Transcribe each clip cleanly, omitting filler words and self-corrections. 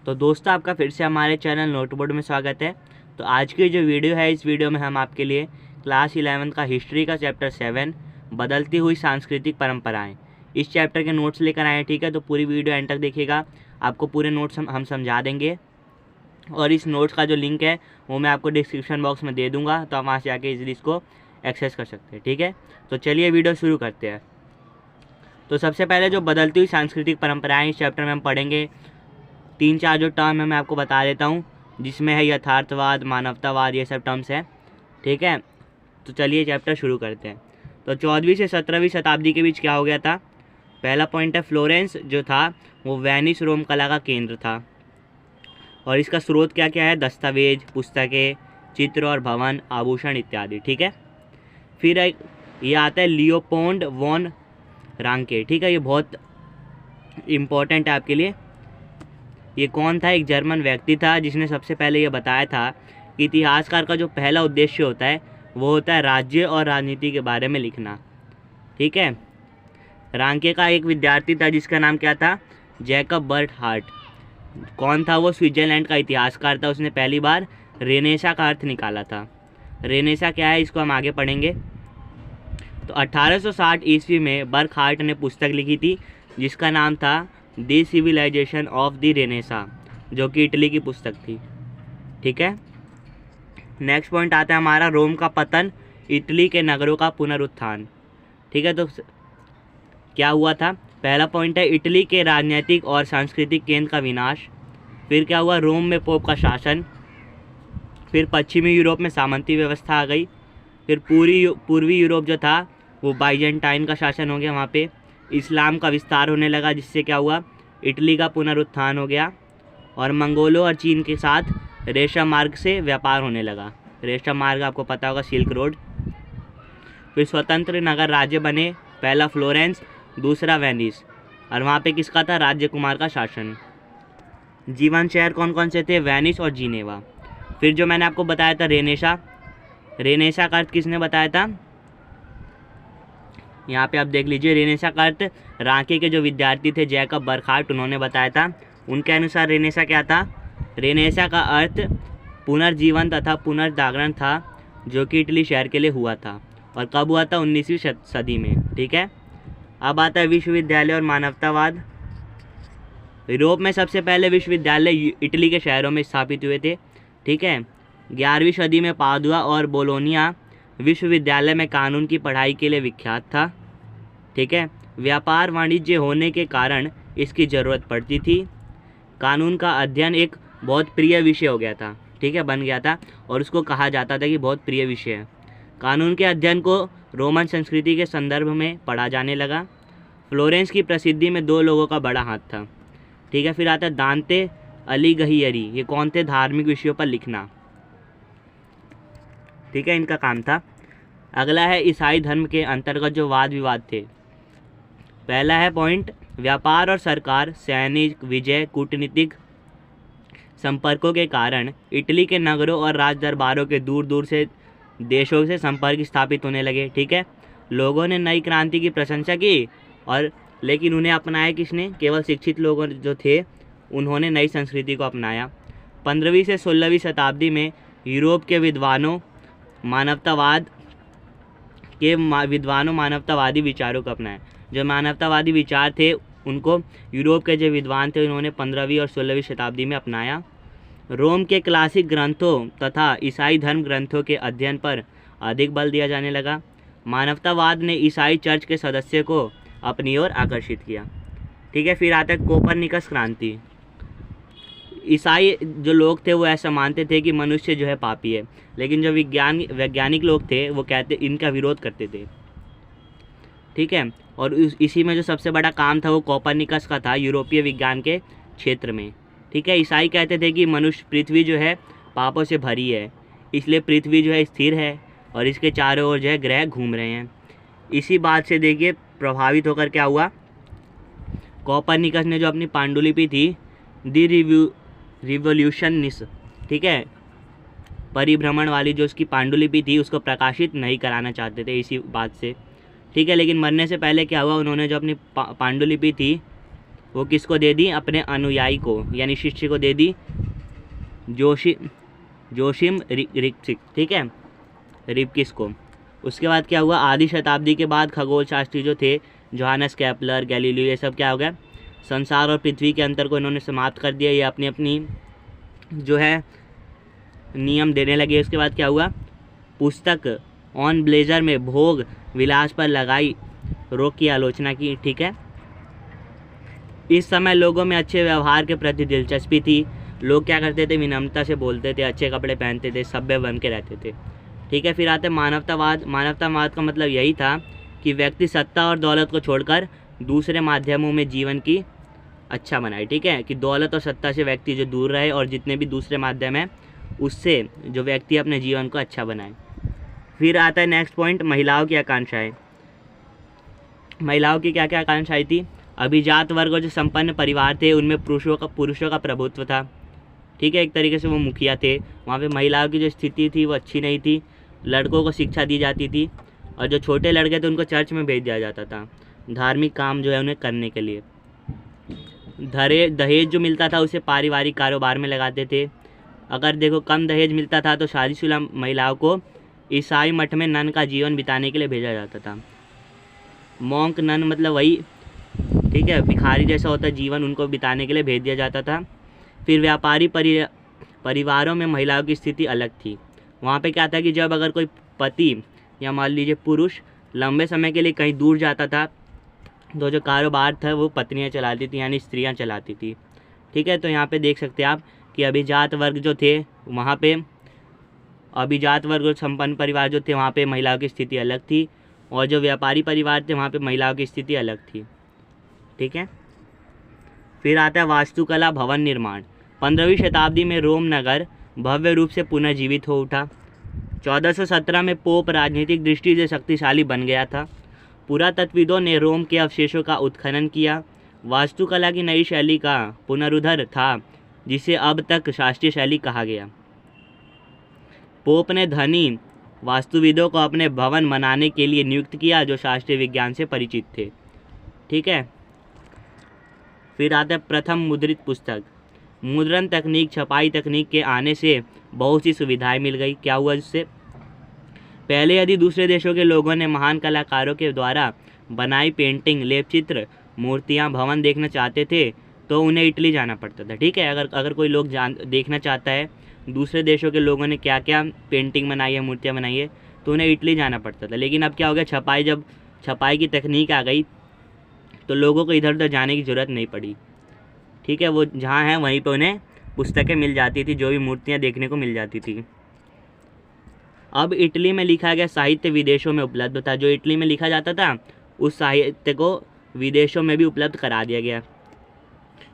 तो दोस्तों, आपका फिर से हमारे चैनल नोटबोर्ड में स्वागत है। तो आज की जो वीडियो है, इस वीडियो में हम आपके लिए क्लास 11 का हिस्ट्री का चैप्टर 7 बदलती हुई सांस्कृतिक परंपराएं, इस चैप्टर के नोट्स लेकर आए हैं। ठीक है, तो पूरी वीडियो एंड तक देखिएगा, आपको पूरे नोट्स हम समझा देंगे। और इस नोट्स का जो लिंक है वो मैं आपको डिस्क्रिप्शन बॉक्स में दे दूँगा, तो आप वहाँ से आके इजीली इसको एक्सेस कर सकते हैं। ठीक है, तो चलिए वीडियो शुरू करते हैं। तो सबसे पहले जो बदलती हुई सांस्कृतिक परंपराएं इस चैप्टर में हम पढ़ेंगे। 3-4 जो टर्म है मैं आपको बता देता हूँ, जिसमें है यथार्थवाद, मानवतावाद, ये सब टर्म्स हैं। ठीक है, तो चलिए चैप्टर शुरू करते हैं। तो 14वीं से 17वीं शताब्दी के बीच क्या हो गया था। पहला पॉइंट है, फ्लोरेंस जो था वो वेनिस रोम कला का केंद्र था। और इसका स्रोत क्या क्या है, दस्तावेज, पुस्तकें, चित्र और भवन, आभूषण इत्यादि। ठीक है, फिर ये आता है लियोपोल्ड वॉन रांके। ठीक है, ये बहुत इम्पोर्टेंट है आपके लिए। ये कौन था, एक जर्मन व्यक्ति था जिसने सबसे पहले ये बताया था कि इतिहासकार का जो पहला उद्देश्य होता है वो होता है राज्य और राजनीति के बारे में लिखना। ठीक है, रांके का एक विद्यार्थी था जिसका नाम क्या था, जैकब बर्टहार्ट। कौन था वो, स्विट्जरलैंड का इतिहासकार था। उसने पहली बार रेनेसा का अर्थ निकाला था। रेनेसा क्या है, इसको हम आगे पढ़ेंगे। तो 1860 ईस्वी में बर्कहार्ट ने पुस्तक लिखी थी जिसका नाम था the civilization of the renaissance, जो कि इटली की पुस्तक थी। ठीक है, नेक्स्ट पॉइंट आता है हमारा, रोम का पतन, इटली के नगरों का पुनरुत्थान। ठीक है, तो क्या हुआ था। पहला पॉइंट है, इटली के राजनीतिक और सांस्कृतिक केंद्र का विनाश। फिर क्या हुआ, रोम में पोप का शासन। फिर पश्चिमी यूरोप में सामंती व्यवस्था आ गई। फिर पूर्वी यूरोप जो था वो बाइजेंटाइन का शासन हो गया। वहाँ पे इस्लाम का विस्तार होने लगा, जिससे क्या हुआ, इटली का पुनरुत्थान हो गया। और मंगोलों और चीन के साथ रेशम मार्ग से व्यापार होने लगा। रेशम मार्ग आपको पता होगा, सिल्क रोड। फिर स्वतंत्र नगर राज्य बने, पहला फ्लोरेंस, दूसरा वेनिस। और वहाँ पे किसका था, राजकुमार का शासन। जीवन शहर कौन कौन से थे, वेनिस और जिनेवा। फिर जो मैंने आपको बताया था रेनेसा, रेनेसा का अर्थ किसने बताया था, यहाँ पे आप देख लीजिए। रेनेसा का अर्थ रांके के जो विद्यार्थी थे जैकब बर्कहार्ट, उन्होंने बताया था। उनके अनुसार रेनेसा क्या था, रेनेसा का अर्थ पुनर्जीवन तथा पुनर्जागरण था, जो कि इटली शहर के लिए हुआ था। और कब हुआ था, 19वीं सदी में। ठीक है, अब आता है विश्वविद्यालय और मानवतावाद। यूरोप में सबसे पहले विश्वविद्यालय इटली के शहरों में स्थापित हुए थे। ठीक है, 11वीं सदी में पादुआ और बोलोनिया विश्वविद्यालय में कानून की पढ़ाई के लिए विख्यात था। ठीक है, व्यापार वाणिज्य होने के कारण इसकी ज़रूरत पड़ती थी। कानून का अध्ययन एक बहुत प्रिय विषय हो गया था। ठीक है, बन गया था और उसको कहा जाता था कि बहुत प्रिय विषय है। कानून के अध्ययन को रोमन संस्कृति के संदर्भ में पढ़ा जाने लगा। फ्लोरेंस की प्रसिद्धि में 2 लोगों का बड़ा हाथ था। ठीक है, फिर आता है दांते अलिघियरी। ये कौन थे, धार्मिक विषयों पर लिखना। ठीक है, इनका काम था। अगला है ईसाई धर्म के अंतर्गत जो वाद विवाद थे। पहला है पॉइंट, व्यापार और सरकार, सैनिक विजय, कूटनीतिक संपर्कों के कारण इटली के नगरों और राज दरबारों के दूर दूर से देशों से संपर्क स्थापित होने लगे। ठीक है, लोगों ने नई क्रांति की प्रशंसा की, और लेकिन उन्हें अपनाया किसने, केवल शिक्षित लोग जो थे उन्होंने नई संस्कृति को अपनाया। 15वीं से 16वीं शताब्दी में यूरोप के विद्वानों मानवतावादी विचारों को अपनाया। जो मानवतावादी विचार थे उनको यूरोप के जो विद्वान थे उन्होंने 15वीं और 16वीं शताब्दी में अपनाया। रोम के क्लासिक ग्रंथों तथा ईसाई धर्म ग्रंथों के अध्ययन पर अधिक बल दिया जाने लगा। मानवतावाद ने ईसाई चर्च के सदस्य को अपनी ओर आकर्षित किया। ठीक है, फिर आता है कोपरनिकस क्रांति। ईसाई जो लोग थे वो ऐसा मानते थे कि मनुष्य जो है पापी है, लेकिन जो वैज्ञानिक लोग थे वो इनका विरोध करते थे। ठीक है, और इसी में जो सबसे बड़ा काम था वो कोपरनिकस का था, यूरोपीय विज्ञान के क्षेत्र में। ठीक है, ईसाई कहते थे कि पृथ्वी जो है पापों से भरी है, इसलिए पृथ्वी जो है स्थिर है और इसके चारों ओर जो है ग्रह घूम रहे हैं। इसी बात से देखिए प्रभावित होकर क्या हुआ, कोपरनिकस ने जो अपनी पांडुलिपि थी द रिवोल्यूशनिस्ट, ठीक है, परिभ्रमण वाली जो उसकी पांडुलिपि थी उसको प्रकाशित नहीं कराना चाहते थे इसी बात से। ठीक है, लेकिन मरने से पहले क्या हुआ, उन्होंने जो अपनी पांडुलिपि थी वो किसको दे दी? अपने अनुयायी को यानी शिष्य को दे दी, जोशिम रिक्सिक, ठीक है, रिपकिस को। उसके बाद क्या हुआ? आधी शताब्दी के बाद खगोल शास्त्री जो थे, जोहानस केपलर, गैलीलियो, ये सब क्या हो गया? संसार और पृथ्वी के अंतर को इन्होंने समाप्त कर दिया। ये अपनी अपनी जो है नियम देने लगे। उसके बाद क्या हुआ? पुस्तक ऑन ब्लेजर में भोग विलास पर लगाई रोक की आलोचना की, ठीक है। इस समय लोगों में अच्छे व्यवहार के प्रति दिलचस्पी थी। लोग क्या करते थे? विनम्रता से बोलते थे, अच्छे कपड़े पहनते थे, सभ्य बन के रहते थे, ठीक है। फिर आते मानवतावाद। मानवतावाद का मतलब यही था कि व्यक्ति सत्ता और दौलत को छोड़कर दूसरे माध्यमों में जीवन की अच्छा बनाए, ठीक है, कि दौलत और सत्ता से व्यक्ति जो दूर रहे और जितने भी दूसरे माध्यम हैं उससे जो व्यक्ति अपने जीवन को अच्छा बनाए। फिर आता है नेक्स्ट पॉइंट, महिलाओं की आकांक्षाएं। महिलाओं की क्या क्या आकांक्षाएं थी? अभिजात वर्ग और जो संपन्न परिवार थे उनमें पुरुषों का प्रभुत्व था, ठीक है, एक तरीके से वो मुखिया थे। वहाँ पे महिलाओं की जो स्थिति थी वो अच्छी नहीं थी। लड़कों को शिक्षा दी जाती थी और जो छोटे लड़के थे उनको चर्च में भेज दिया जाता था धार्मिक काम जो है उन्हें करने के लिए। दहेज जो मिलता था उसे पारिवारिक कारोबार में लगाते थे। अगर देखो कम दहेज मिलता था तो शादीशुदा महिलाओं को ईसाई मठ में नन का जीवन बिताने के लिए भेजा जाता था। मॉन्क नन मतलब वही, ठीक है, भिखारी जैसा होता जीवन, उनको बिताने के लिए भेज दिया जाता था। फिर व्यापारी परिवारों में महिलाओं की स्थिति अलग थी। वहाँ पे क्या था कि जब अगर कोई पति या मान लीजिए पुरुष लंबे समय के लिए कहीं दूर जाता था तो जो कारोबार था वो पत्नियाँ चलाती थी यानी स्त्रियाँ चलाती थी, ठीक है। तो यहाँ पे देख सकते हैं आप कि अभिजात वर्ग जो थे वहाँ पे, अभिजात वर्ग और संपन्न परिवार जो थे वहाँ पे महिलाओं की स्थिति अलग थी और जो व्यापारी परिवार थे वहाँ पे महिलाओं की स्थिति अलग थी, ठीक है। फिर आता है वास्तुकला, भवन निर्माण। 15वीं शताब्दी में रोम नगर भव्य रूप से पुनर्जीवित हो उठा। 1417 में पोप राजनीतिक दृष्टि से शक्तिशाली बन गया था। पुरातत्वविदों ने रोम के अवशेषों का उत्खनन किया। वास्तुकला की नई शैली का पुनरुद्धार था जिसे अब तक शास्त्रीय शैली कहा गया। पोप ने धनी वास्तुविदों को अपने भवन बनाने के लिए नियुक्त किया जो शास्त्रीय विज्ञान से परिचित थे, ठीक है। फिर आता है प्रथम मुद्रित पुस्तक। मुद्रण तकनीक, छपाई तकनीक के आने से बहुत सी सुविधाएं मिल गई। क्या हुआ इससे? पहले यदि दूसरे देशों के लोगों ने महान कलाकारों के द्वारा बनाई पेंटिंग, लेपचित्र, मूर्तियां, भवन देखना चाहते थे तो उन्हें इटली जाना पड़ता था, ठीक है। अगर कोई लोग देखना चाहता है दूसरे देशों के लोगों ने क्या क्या पेंटिंग बनाई है, मूर्तियाँ बनाई है, तो उन्हें इटली जाना पड़ता था। लेकिन अब क्या हो गया, जब छपाई की तकनीक आ गई तो लोगों को इधर उधर जाने की ज़रूरत नहीं पड़ी, ठीक है। वो जहाँ हैं वहीं पे उन्हें पुस्तकें मिल जाती थी, जो भी मूर्तियाँ देखने को मिल जाती थी। अब इटली में लिखा गया साहित्य विदेशों में उपलब्ध था। जो इटली में लिखा जाता था उस साहित्य को विदेशों में भी उपलब्ध करा दिया गया।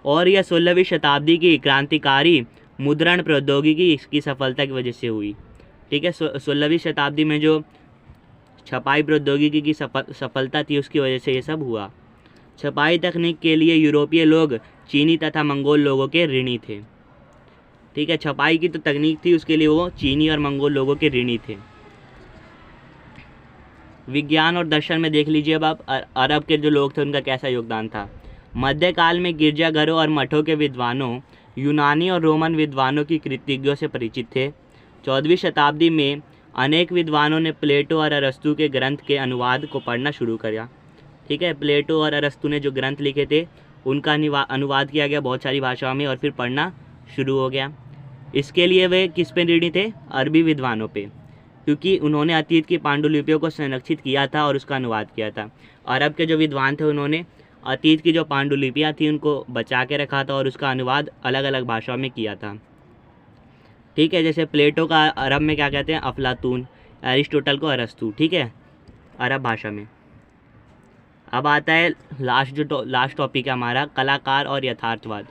और यह 16वीं शताब्दी की क्रांतिकारी मुद्रण प्रौद्योगिकी की सफलता की वजह से हुई, ठीक है। 16वीं शताब्दी में जो छपाई प्रौद्योगिकी की सफलता थी उसकी वजह से ये सब हुआ। छपाई तकनीक के लिए यूरोपीय लोग चीनी तथा मंगोल लोगों के ऋणी थे, ठीक है। छपाई की तो तकनीक थी, उसके लिए वो चीनी और मंगोल लोगों के ऋणी थे। विज्ञान और दर्शन में देख लीजिए अब आप अरब के जो लोग थे उनका कैसा योगदान था। मध्यकाल में गिरजाघरों और मठों के विद्वानों यूनानी और रोमन विद्वानों की कृतिज्ञों से परिचित थे। 14वीं शताब्दी में अनेक विद्वानों ने प्लेटो और अरस्तु के ग्रंथ के अनुवाद को पढ़ना शुरू किया, ठीक है। प्लेटो और अरस्तु ने जो ग्रंथ लिखे थे उनका अनुवाद किया गया बहुत सारी भाषाओं में और फिर पढ़ना शुरू हो गया। इसके लिए वे किस पे ऋणी थे? अरबी विद्वानों पे, क्योंकि उन्होंने अतीत की पांडुलिपियों को संरक्षित किया था और उसका अनुवाद किया था। अरब के जो विद्वान थे उन्होंने अतीत की जो पांडुलिपियाँ थी उनको बचा के रखा था और उसका अनुवाद अलग अलग भाषाओं में किया था, ठीक है। जैसे प्लेटो का अरब में क्या कहते हैं? अफलातून, एरिस्टोटल को अरस्तु, ठीक है, अरब भाषा में। अब आता है लास्ट टॉपिक है हमारा, कलाकार और यथार्थवाद।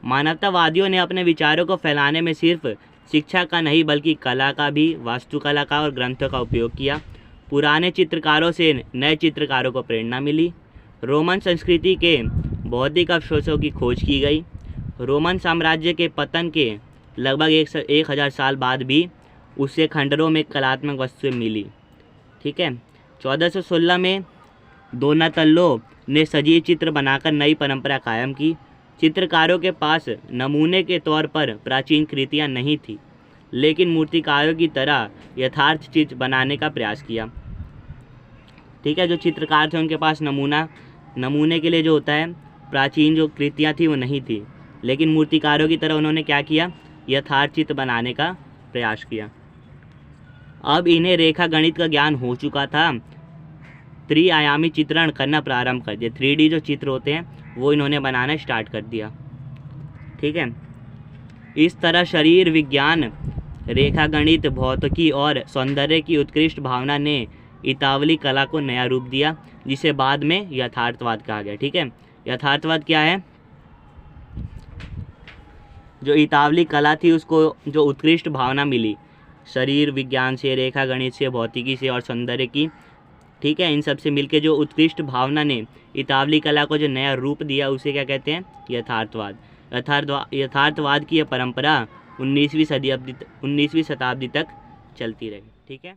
मानवतावादियों ने अपने विचारों को फैलाने में सिर्फ शिक्षा का नहीं बल्कि कला का भी, वास्तुकला का और ग्रंथों का उपयोग किया। पुराने चित्रकारों से नए चित्रकारों को प्रेरणा मिली। रोमन संस्कृति के बौद्धिक अवशेषों की खोज की गई। रोमन साम्राज्य के पतन के लगभग 1000 साल बाद भी उससे खंडरों में कलात्मक वस्तुएं मिली, ठीक है। 1416 में दोनातल्लो ने सजीव चित्र बनाकर नई परंपरा कायम की। चित्रकारों के पास नमूने के तौर पर प्राचीन कृतियाँ नहीं थी, लेकिन मूर्तिकारों की तरह यथार्थ चित्र बनाने का प्रयास किया। ठीक है, जो चित्रकार थे उनके पास नमूने के लिए जो होता है प्राचीन जो कृतियाँ थी वो नहीं थी, लेकिन मूर्तिकारों की तरह उन्होंने क्या किया, यथार्थ चित्र बनाने का प्रयास किया। अब इन्हें रेखा गणित का ज्ञान हो चुका था, त्रिआयामी चित्रण करना प्रारंभ कर दिया। 3D जो चित्र होते हैं वो इन्होंने बनाना स्टार्ट कर दिया। ठीक है, इस तरह शरीर विज्ञान, रेखा गणित, भौतिकी और सौंदर्य की उत्कृष्ट भावना ने इतावली कला को नया रूप दिया, जिसे बाद में यथार्थवाद कहा गया। ठीक है, यथार्थवाद क्या है, जो इतावली कला थी उसको जो उत्कृष्ट भावना मिली शरीर विज्ञान से, रेखा गणित से, भौतिकी से और सौंदर्य की, ठीक है, इन सब से मिलके जो उत्कृष्ट भावना ने इतावली कला को जो नया रूप दिया उसे क्या कहते हैं, यथार्थवाद। यथार्थवाद की यह परंपरा 19वीं शताब्दी तक चलती रही। ठीक है।